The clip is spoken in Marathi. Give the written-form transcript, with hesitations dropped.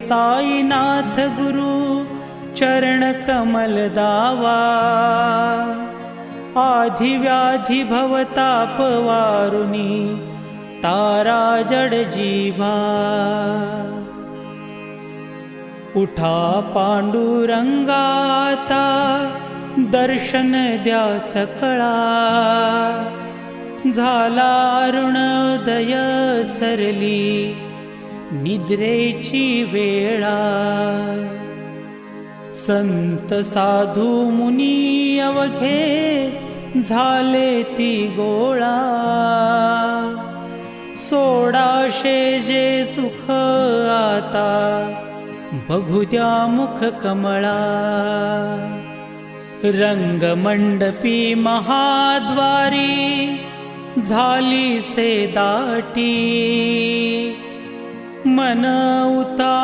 साईनाथ गुरु चरण कमल दावा, आधी व्याधी भवताप वारुनी तारा जड जीवा। उठा पांडुरंगाता दर्शन द्या सकळा, झाला अरुणोदय सरली निद्रेची वेळा। संत साधू मुनी अवघे झाले ती गोळा, सोडाशे जे सुख आता बघू द्या मुख कमळा। रंगमंडपी महाद्वारी झाली से दाटी, मन उता